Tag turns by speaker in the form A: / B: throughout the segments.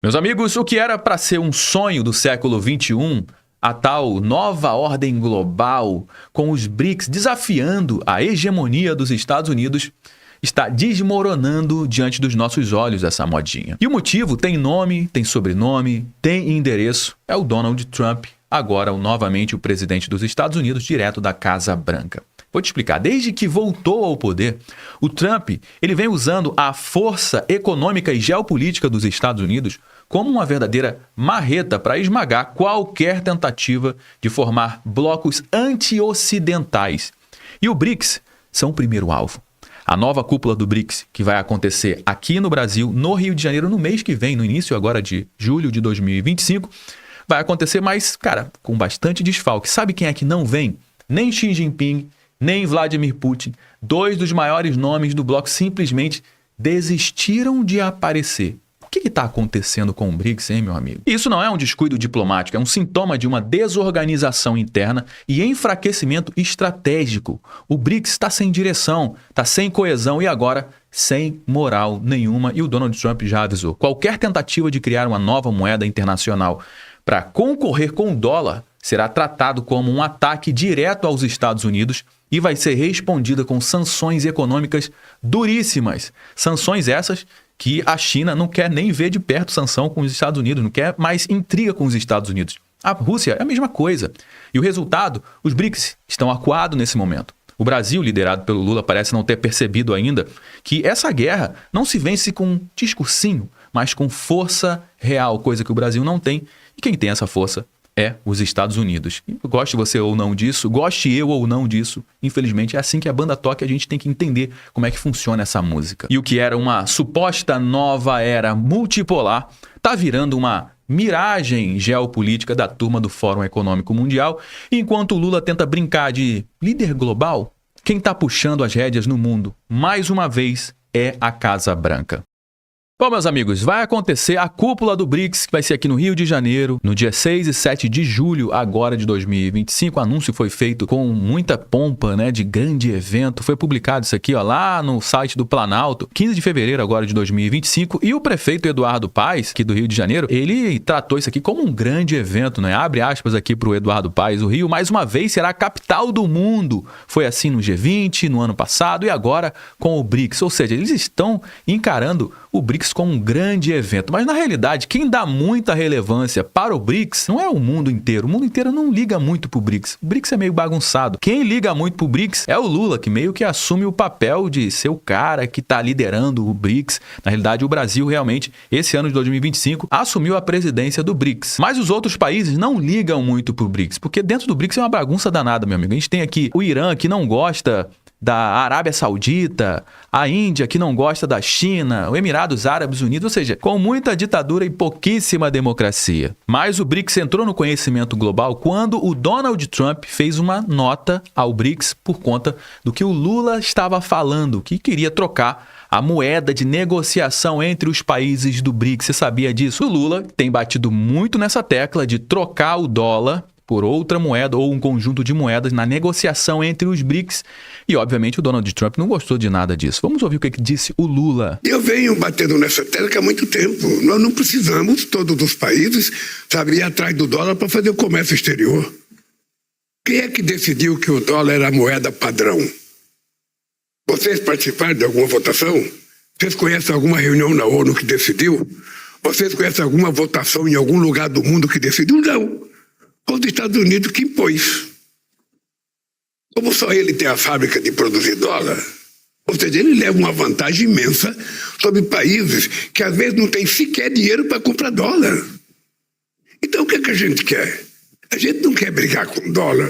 A: Meus amigos, o que era para ser um sonho do século XXI, a tal nova ordem global, com os BRICS desafiando a hegemonia dos Estados Unidos, está desmoronando diante dos nossos olhos essa modinha. E o motivo tem nome, tem sobrenome, tem endereço. É o Donald Trump, agora novamente o presidente dos Estados Unidos, direto da Casa Branca. Vou te explicar. Desde que voltou ao poder, o Trump ele vem usando a força econômica e geopolítica dos Estados Unidos como uma verdadeira marreta para esmagar qualquer tentativa de formar blocos anti-ocidentais. E o BRICS são o primeiro alvo. A nova cúpula do BRICS, que vai acontecer aqui no Brasil, no Rio de Janeiro, no mês que vem, no início agora de julho de 2025, vai acontecer, mas, cara, com bastante desfalque. Sabe quem é que não vem? Nem Xi Jinping, nem Vladimir Putin. Dois dos maiores nomes do bloco simplesmente desistiram de aparecer. O que está acontecendo com o BRICS, hein, meu amigo? Isso não é um descuido diplomático, é um sintoma de uma desorganização interna e enfraquecimento estratégico. O BRICS está sem direção, está sem coesão e agora sem moral nenhuma. E o Donald Trump já avisou. Qualquer tentativa de criar uma nova moeda internacional para concorrer com o dólar será tratado como um ataque direto aos Estados Unidos e vai ser respondida com sanções econômicas duríssimas. Sanções essas que a China não quer nem ver de perto sanção com os Estados Unidos, não quer mais intriga com os Estados Unidos. A Rússia é a mesma coisa. E o resultado, os BRICS estão acuados nesse momento. O Brasil, liderado pelo Lula, parece não ter percebido ainda que essa guerra não se vence com discursinho, mas com força real, coisa que o Brasil não tem. E quem tem essa força é os Estados Unidos. E goste você ou não disso, goste eu ou não disso, infelizmente é assim que a banda toca, a gente tem que entender como é que funciona essa música. E o que era uma suposta nova era multipolar tá virando uma miragem geopolítica da turma do Fórum Econômico Mundial. E enquanto o Lula tenta brincar de líder global, quem tá puxando as rédeas no mundo, mais uma vez, é a Casa Branca. Bom, meus amigos, vai acontecer a cúpula do BRICS, que vai ser aqui no Rio de Janeiro, no dia 6 e 7 de julho agora de 2025. O anúncio foi feito com muita pompa, né, de grande evento. Foi publicado isso aqui, ó, lá no site do Planalto, 15 de fevereiro agora de 2025. E o prefeito Eduardo Paes, aqui do Rio de Janeiro, ele tratou isso aqui como um grande evento, né? Abre aspas aqui para o Eduardo Paes. O Rio, mais uma vez, será a capital do mundo. Foi assim no G20, no ano passado e agora com o BRICS. Ou seja, eles estão encarando o BRICS como um grande evento. Mas, na realidade, quem dá muita relevância para o BRICS não é o mundo inteiro. O mundo inteiro não liga muito para o BRICS. O BRICS é meio bagunçado. Quem liga muito para o BRICS é o Lula, que meio que assume o papel de ser o cara que está liderando o BRICS. Na realidade, o Brasil realmente, esse ano de 2025, assumiu a presidência do BRICS. Mas os outros países não ligam muito para o BRICS, porque dentro do BRICS é uma bagunça danada, meu amigo. A gente tem aqui o Irã, que não gosta da Arábia Saudita, a Índia, que não gosta da China, o Emirados Árabes Unidos, ou seja, com muita ditadura e pouquíssima democracia. Mas o BRICS entrou no conhecimento global quando o Donald Trump fez uma nota ao BRICS por conta do que o Lula estava falando, que queria trocar a moeda de negociação entre os países do BRICS. Você sabia disso? O Lula tem batido muito nessa tecla de trocar o dólar por outra moeda ou um conjunto de moedas na negociação entre os BRICS. E, obviamente, o Donald Trump não gostou de nada disso. Vamos ouvir o que disse o Lula.
B: Eu venho batendo nessa tecla há muito tempo. Nós não precisamos, todos os países, sabe, ir atrás do dólar para fazer o comércio exterior. Quem é que decidiu que o dólar era a moeda padrão? Vocês participaram de alguma votação? Vocês conhecem alguma reunião na ONU que decidiu? Vocês conhecem alguma votação em algum lugar do mundo que decidiu? Não. Os Estados Unidos que impôs. Como só ele tem a fábrica de produzir dólar, ou seja, ele leva uma vantagem imensa sobre países que às vezes não têm sequer dinheiro para comprar dólar. Então o que é que a gente quer? A gente não quer brigar com dólar.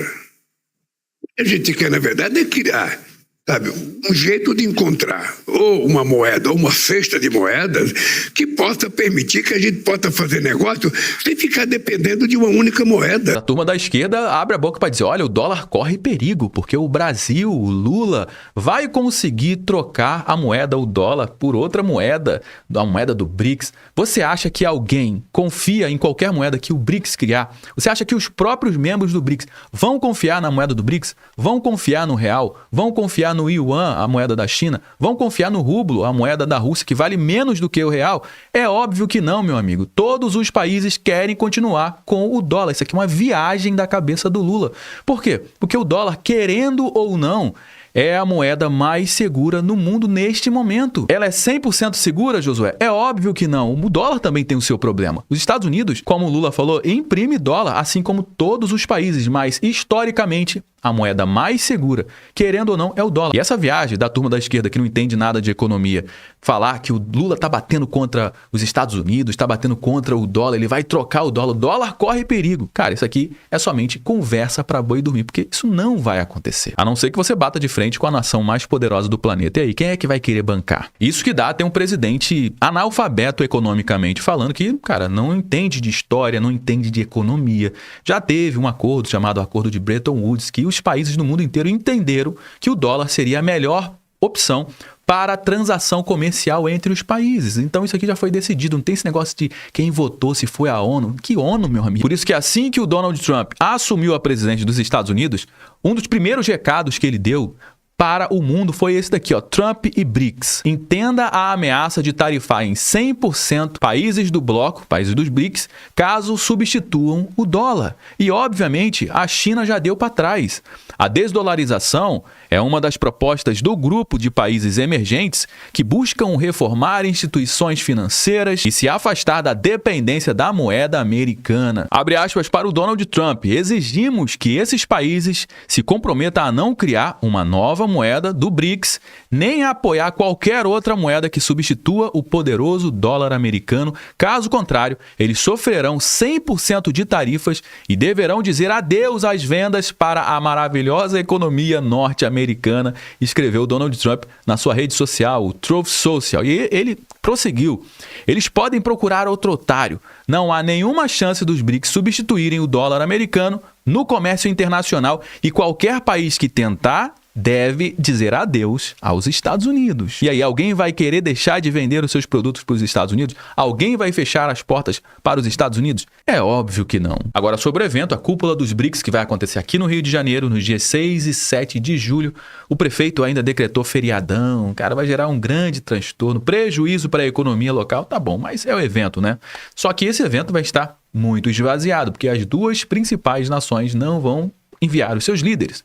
B: O que a gente quer, na verdade, é criar, sabe, um jeito de encontrar ou uma moeda ou uma cesta de moedas que possa permitir que a gente possa fazer negócio sem ficar dependendo de uma única moeda.
A: A turma da esquerda abre a boca para dizer, olha, o dólar corre perigo, porque o Brasil, o Lula, vai conseguir trocar a moeda, o dólar, por outra moeda, a moeda do BRICS. Você acha que alguém confia em qualquer moeda que o BRICS criar? Você acha que os próprios membros do BRICS vão confiar na moeda do BRICS? Vão confiar no real? Vão confiar no yuan, a moeda da China? Vão confiar no rublo, a moeda da Rússia, que vale menos do que o real? É óbvio que não, meu amigo. Todos os países querem continuar com o dólar. Isso aqui é uma viagem da cabeça do Lula. Por quê? Porque o dólar, querendo ou não, é a moeda mais segura no mundo neste momento. Ela é 100% segura, Josué? É óbvio que não. O dólar também tem o seu problema. Os Estados Unidos, como o Lula falou, imprime dólar, assim como todos os países, mas historicamente a moeda mais segura, querendo ou não, é o dólar. E essa viagem da turma da esquerda que não entende nada de economia, falar que o Lula está batendo contra os Estados Unidos, está batendo contra o dólar, ele vai trocar o dólar corre perigo. Cara, isso aqui é somente conversa para boi dormir, porque isso não vai acontecer. A não ser que você bata de frente com a nação mais poderosa do planeta. E aí, quem é que vai querer bancar? Isso que dá ter um presidente analfabeto economicamente falando que, cara, não entende de história, não entende de economia. Já teve um acordo chamado Acordo de Bretton Woods, que os países no mundo inteiro entenderam que o dólar seria a melhor opção para a transação comercial entre os países. Então isso aqui já foi decidido, não tem esse negócio de quem votou, se foi a ONU. Que ONU, meu amigo? Por isso que assim que o Donald Trump assumiu a presidência dos Estados Unidos, um dos primeiros recados que ele deu para o mundo foi esse daqui, ó, Trump e BRICS. Entenda a ameaça de tarifar em 100% países do bloco, países dos BRICS, caso substituam o dólar. E, obviamente, a China já deu para trás. A desdolarização é uma das propostas do grupo de países emergentes que buscam reformar instituições financeiras e se afastar da dependência da moeda americana. Abre aspas para o Donald Trump. Exigimos que esses países se comprometam a não criar uma nova moeda do BRICS, nem a apoiar qualquer outra moeda que substitua o poderoso dólar americano. Caso contrário, eles sofrerão 100% de tarifas e deverão dizer adeus às vendas para a maravilhosa economia norte-americana, escreveu Donald Trump na sua rede social, o Truth Social. E ele prosseguiu. Eles podem procurar outro otário. Não há nenhuma chance dos BRICS substituírem o dólar americano no comércio internacional e qualquer país que tentar deve dizer adeus aos Estados Unidos. E aí, alguém vai querer deixar de vender os seus produtos para os Estados Unidos? Alguém vai fechar as portas para os Estados Unidos? É óbvio que não. Agora, sobre o evento, a cúpula dos BRICS, que vai acontecer aqui no Rio de Janeiro, nos dias 6 e 7 de julho, o prefeito ainda decretou feriadão. Cara, vai gerar um grande transtorno, prejuízo para a economia local. Tá bom, mas é o evento, né? Só que esse evento vai estar muito esvaziado, porque as duas principais nações não vão enviar os seus líderes.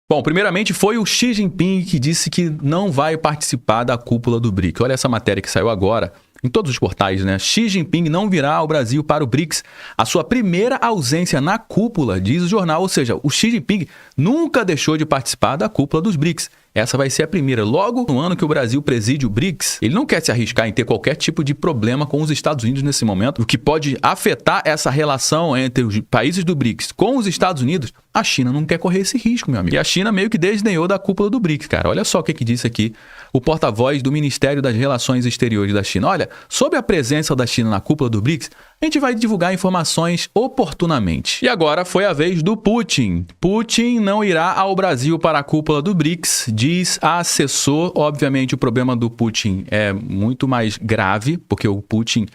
A: Bom, primeiramente foi o Xi Jinping que disse que não vai participar da cúpula do BRICS. Olha essa matéria que saiu agora em todos os portais, né? Xi Jinping não virá ao Brasil para o BRICS. A sua primeira ausência na cúpula, diz o jornal. Ou seja, o Xi Jinping nunca deixou de participar da cúpula dos BRICS. Essa vai ser a primeira. Logo no ano que o Brasil preside o BRICS, ele não quer se arriscar em ter qualquer tipo de problema com os Estados Unidos nesse momento, o que pode afetar essa relação entre os países do BRICS com os Estados Unidos. A China não quer correr esse risco, meu amigo. E a China meio que desdenhou da cúpula do BRICS, cara. Olha só o que disse aqui o porta-voz do Ministério das Relações Exteriores da China. Olha, sobre a presença da China na cúpula do BRICS, a gente vai divulgar informações oportunamente. E agora foi a vez do Putin. Putin não irá ao Brasil para a cúpula do BRICS, diz a assessor. Obviamente o problema do Putin é muito mais grave, porque o Putin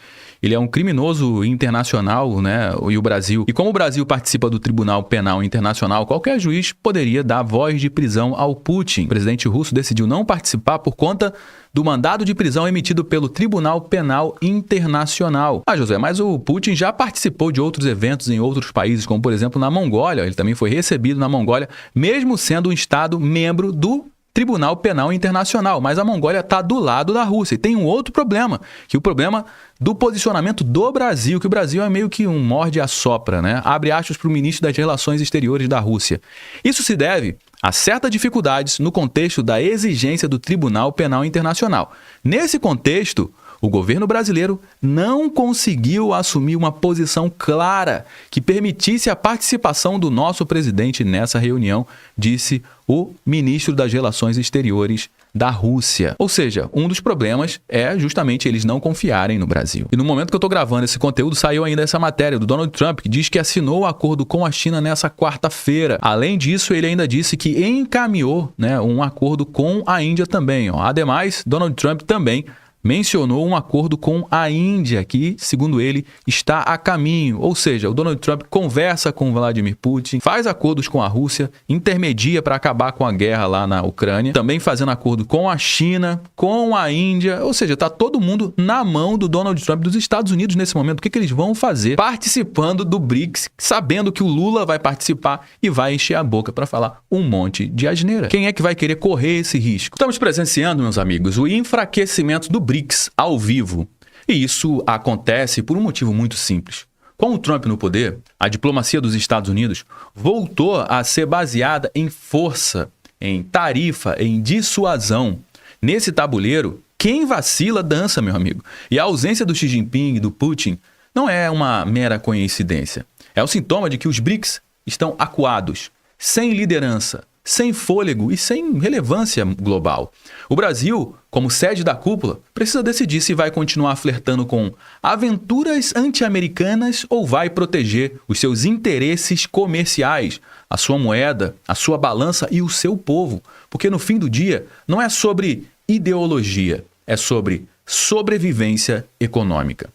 A: ele é um criminoso internacional, né? E o Brasil. E como o Brasil participa do Tribunal Penal Internacional, qualquer juiz poderia dar voz de prisão ao Putin. O presidente russo decidiu não participar por conta do mandado de prisão emitido pelo Tribunal Penal Internacional. Ah, José, mas o Putin já participou de outros eventos em outros países, como por exemplo na Mongólia. Ele também foi recebido na Mongólia, mesmo sendo um estado membro do Tribunal Penal Internacional, mas a Mongólia está do lado da Rússia. E tem um outro problema, que é o problema do posicionamento do Brasil, que o Brasil é meio que um morde-a-sopra, né? Abre aspas para o ministro das Relações Exteriores da Rússia. Isso se deve a certas dificuldades no contexto da exigência do Tribunal Penal Internacional. Nesse contexto, o governo brasileiro não conseguiu assumir uma posição clara que permitisse a participação do nosso presidente nessa reunião, disse o ministro das Relações Exteriores da Rússia. Ou seja, um dos problemas é justamente eles não confiarem no Brasil. E no momento que eu estou gravando esse conteúdo, saiu ainda essa matéria do Donald Trump, que diz que assinou o acordo com a China nessa quarta-feira. Além disso, ele ainda disse que encaminhou, né, um acordo com a Índia também. Ademais, Donald Trump também mencionou um acordo com a Índia, que, segundo ele, está a caminho. Ou seja, o Donald Trump conversa com Vladimir Putin, faz acordos com a Rússia, intermedia para acabar com a guerra lá na Ucrânia, também fazendo acordo com a China, com a Índia. Ou seja, está todo mundo na mão do Donald Trump, dos Estados Unidos nesse momento. O que eles vão fazer? Participando do BRICS, sabendo que o Lula vai participar e vai encher a boca para falar um monte de asneira. Quem é que vai querer correr esse risco? Estamos presenciando, meus amigos, o enfraquecimento do BRICS ao vivo. E isso acontece por um motivo muito simples. Com o Trump no poder, a diplomacia dos Estados Unidos voltou a ser baseada em força, em tarifa, em dissuasão. Nesse tabuleiro, quem vacila dança, meu amigo. E a ausência do Xi Jinping e do Putin não é uma mera coincidência. É o sintoma de que os BRICS estão acuados, sem liderança, sem fôlego e sem relevância global. O Brasil, como sede da cúpula, precisa decidir se vai continuar flertando com aventuras anti-americanas ou vai proteger os seus interesses comerciais, a sua moeda, a sua balança e o seu povo. Porque no fim do dia, não é sobre ideologia, é sobre sobrevivência econômica.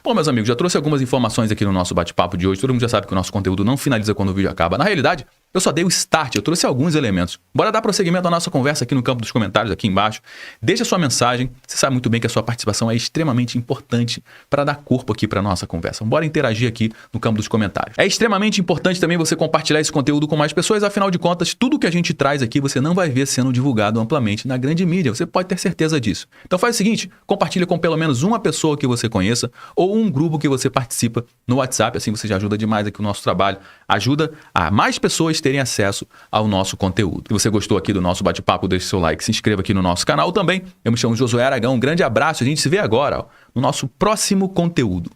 A: Bom, meus amigos, já trouxe algumas informações aqui no nosso bate-papo de hoje. Todo mundo já sabe que o nosso conteúdo não finaliza quando o vídeo acaba. Na realidade, eu só dei o start, eu trouxe alguns elementos. Bora dar prosseguimento à nossa conversa aqui no campo dos comentários, aqui embaixo. Deixa a sua mensagem. Você sabe muito bem que a sua participação é extremamente importante para dar corpo aqui para a nossa conversa. Bora interagir aqui no campo dos comentários. É extremamente importante também você compartilhar esse conteúdo com mais pessoas. Afinal de contas, tudo que a gente traz aqui você não vai ver sendo divulgado amplamente na grande mídia. Você pode ter certeza disso. Então faz o seguinte, compartilha com pelo menos uma pessoa que você conheça ou um grupo que você participa no WhatsApp. Assim você já ajuda demais aqui o nosso trabalho. Ajuda a mais pessoas terem acesso ao nosso conteúdo. Se você gostou aqui do nosso bate-papo, deixe seu like, se inscreva aqui no nosso canal também. Eu me chamo Josué Aragão, um grande abraço, a gente se vê agora no nosso próximo conteúdo.